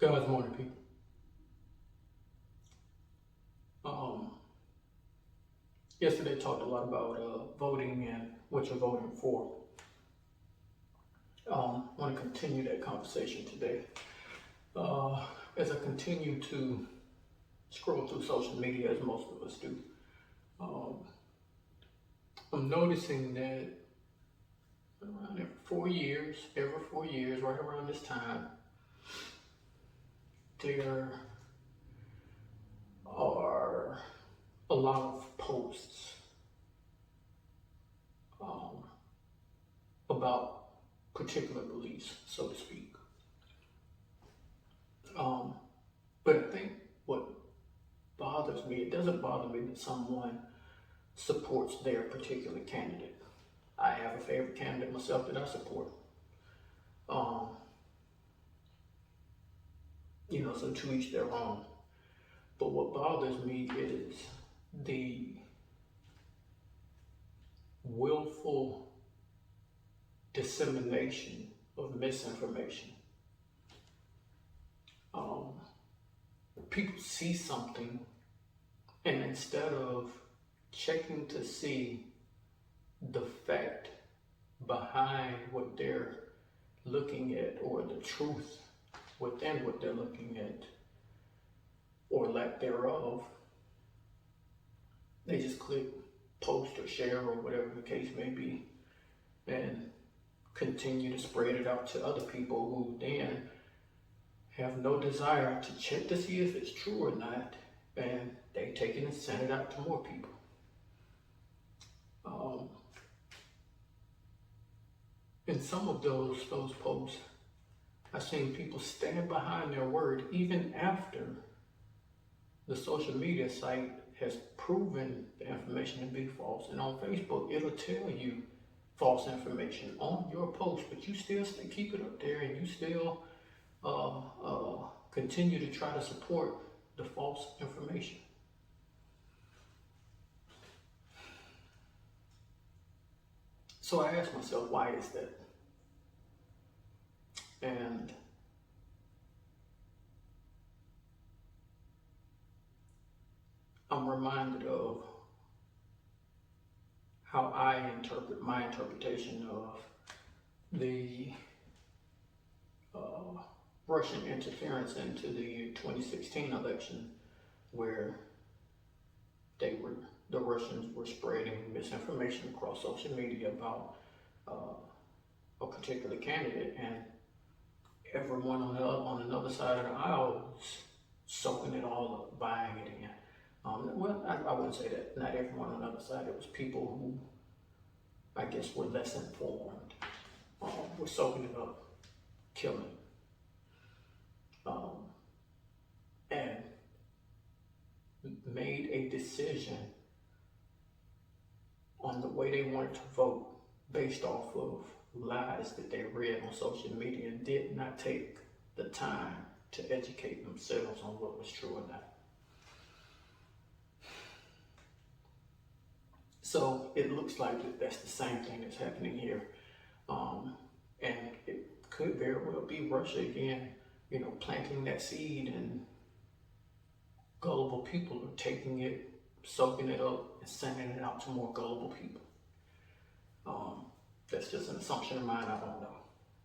God's morning, people. Um, Yesterday talked a lot about voting and what you're voting for. I want to continue that conversation today. As I continue to scroll through social media, as most of us do, um, I'm noticing that around every 4 years, right around this time, there are a lot of posts um, about particular beliefs, so to speak. But I think what bothers me, it doesn't bother me that someone supports their particular candidate. I have a favorite candidate myself that I support. Um, so to each their own. But what bothers me is the willful dissemination of misinformation. People see something, and instead of checking to see the fact behind what they're looking at, or the truth within what they're looking at, or lack thereof, they just click post or share or whatever the case may be, and continue to spread it out to other people who then have no desire to check to see if it's true or not, and they take it and send it out to more people. In some of those posts, I've seen people stand behind their word even after the social media site has proven the information to be false. And on Facebook, it'll tell you false information on your post, but you still keep it up there, and you still continue to try to support the false information. So I asked myself, why is that? And I'm reminded of how I interpret my interpretation of the Russian interference into the 2016 election, where the Russians were spreading misinformation across social media about a particular candidate, and everyone on another side of the aisle was soaking it all up, buying it in. I wouldn't say that. Not everyone on the other side. It was people who, I guess, were less informed. Were soaking it up, killing. And made a decision on the way they wanted to vote based off of lies that they read on social media, and did not take the time to educate themselves on what was true or not. So it looks like that's the same thing that's happening here. And it could very well be Russia again, planting that seed, and gullible people are taking it, soaking it up, and sending it out to more gullible people. That's just an assumption of mine, I don't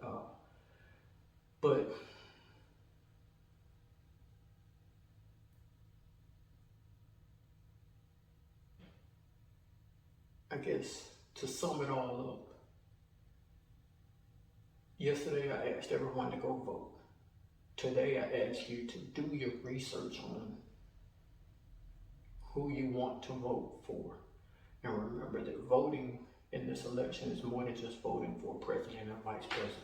know. But I guess to sum it all up, yesterday I asked everyone to go vote. Today I ask you to do your research on who you want to vote for. And remember that voting in this election is more than just voting for president and vice president.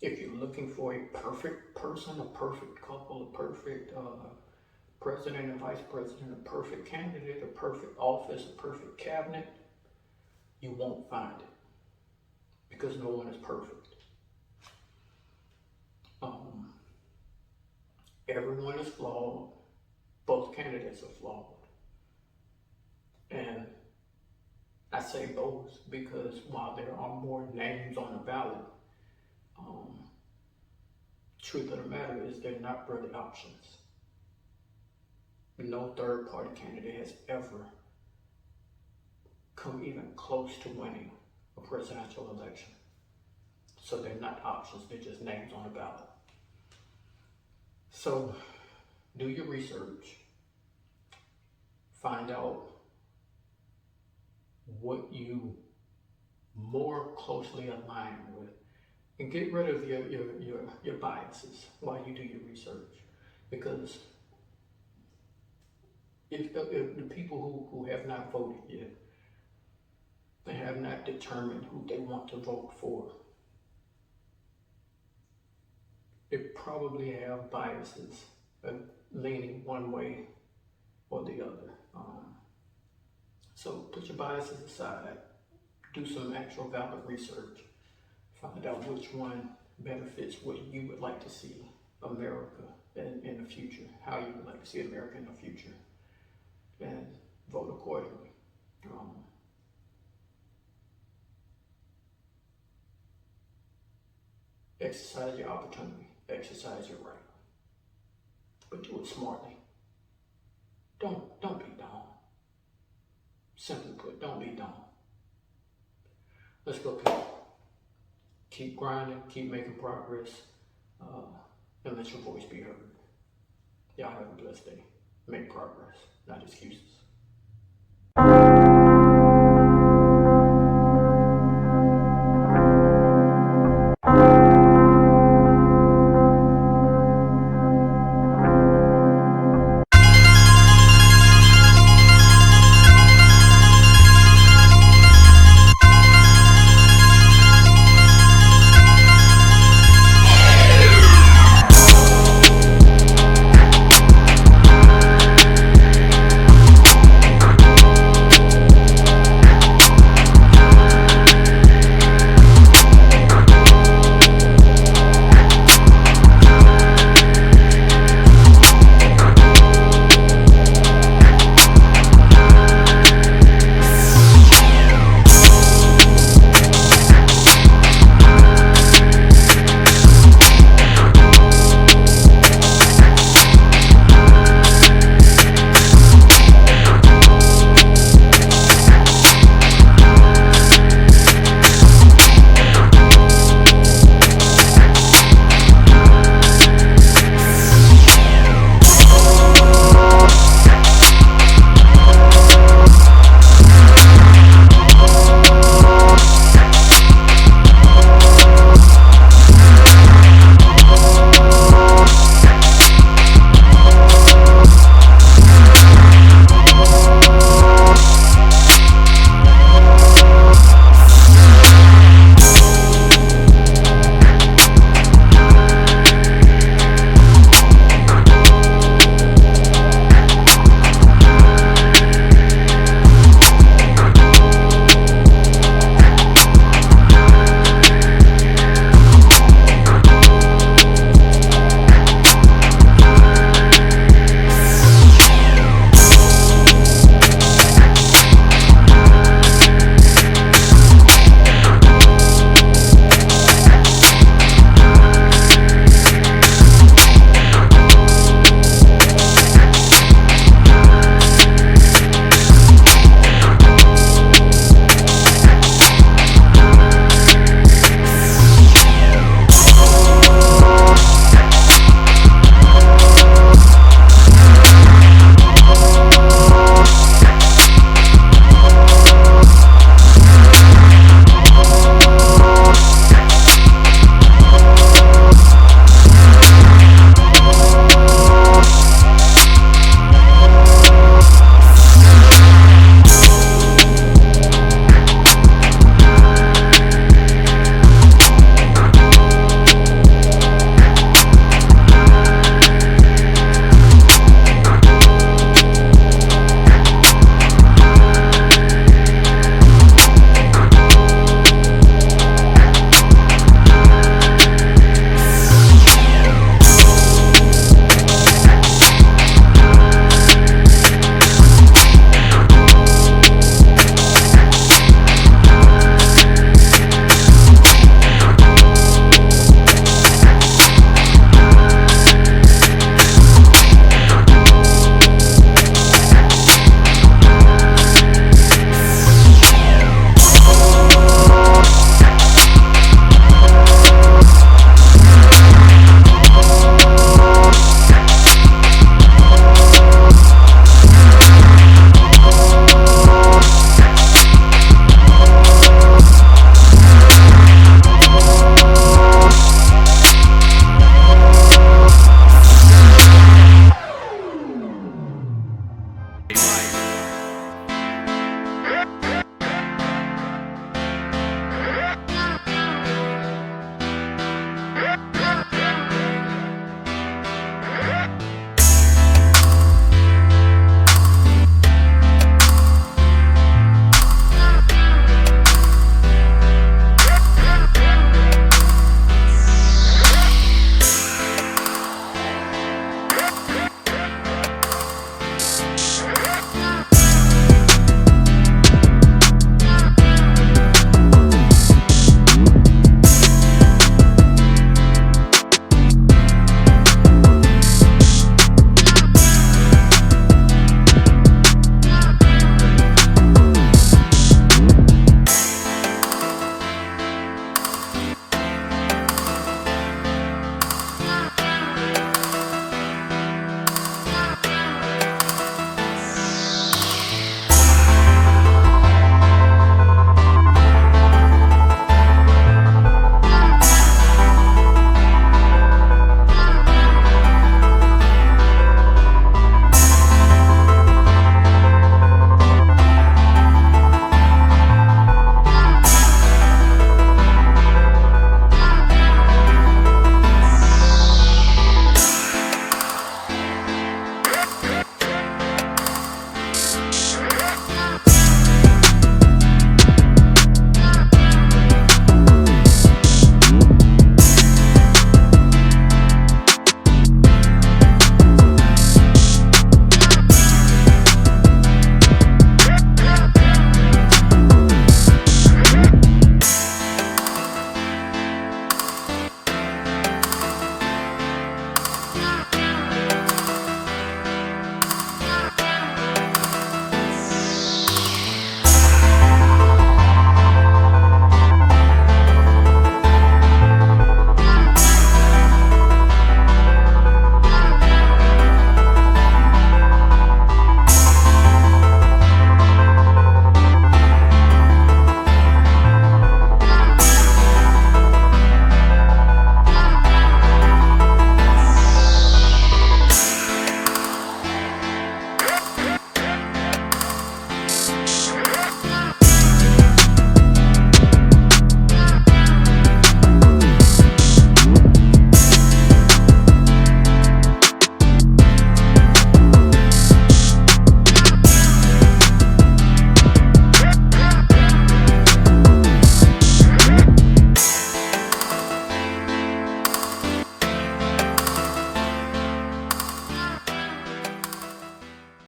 If you're looking for a perfect person, a perfect couple, a perfect president and vice president, a perfect candidate, a perfect office, a perfect cabinet, you won't find it, because no one is perfect. Everyone is flawed. Both candidates are flawed. And I say both because while there are more names on the ballot, truth of the matter is they're not really options. No third party candidate has ever come even close to winning a presidential election. So they're not options, they're just names on the ballot. So do your research, find out what you more closely align with, and get rid of your biases while you do your research. Because if the people who have not voted yet, they have not determined who they want to vote for, they probably have biases leaning one way or the other. So put your biases aside, do some actual valid research, find out which one better fits what you would like to see America in the future, how you would like to see America in the future, and vote accordingly. Exercise your opportunity, exercise your right, but do it smartly. Don't be dumb. Simply put, don't be dumb. Let's go, people. Keep grinding, keep making progress, and let your voice be heard. Y'all have a blessed day. Make progress, not excuses.